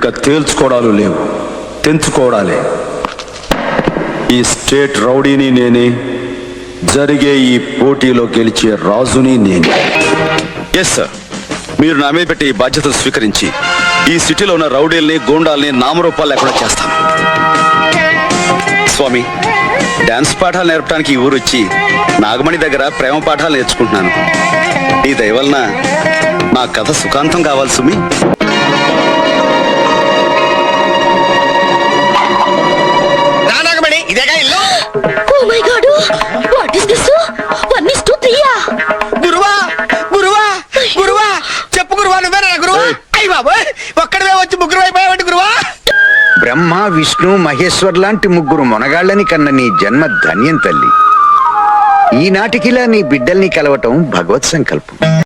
ఇక తేల్చుకోవడాలు లేవు, తెంచుకోవడాలే. ఈ స్టేట్ రౌడీని నేనే, జరిగే ఈ పోటీలో గెలిచే రాజుని నేనే. ఎస్ సార్, మీరు నా మీద పెట్టి ఈ బాధ్యతలు స్వీకరించి ఈ సిటీలో ఉన్న రౌడీల్ని, గోండాల్ని నామరూపాలు లేకుండా చేస్తాను. స్వామి, డాన్స్ పాఠాలు నేర్పడానికి ఈ ఊరు వచ్చి నాగమణి దగ్గర ప్రేమ పాఠాలు నేర్చుకుంటున్నాను. ఈ దయ వలన నా కథ సుఖాంతం కావాలి సుమి. నాగమణి ఇదేగా ఇల్లు. Oh my god, what is this? 1:3 గురువా గురువా గురువా, చెప్పు గురువా, నువ్వేనా గురువా? అయ్య బాబోయ్, ఒక్కడవే వచ్చి ముగ్గురు అయిపోయావంటి గురువా. బ్రహ్మ, విష్ణు, మహేశ్వర్ లాంటి ముగ్గురు మొనగాళ్ళని కన్న నీ జన్మ ధన్యం తల్లి. ఈనాటికిలా నీ బిడ్డల్ని కలవటం భగవత్ సంకల్పం.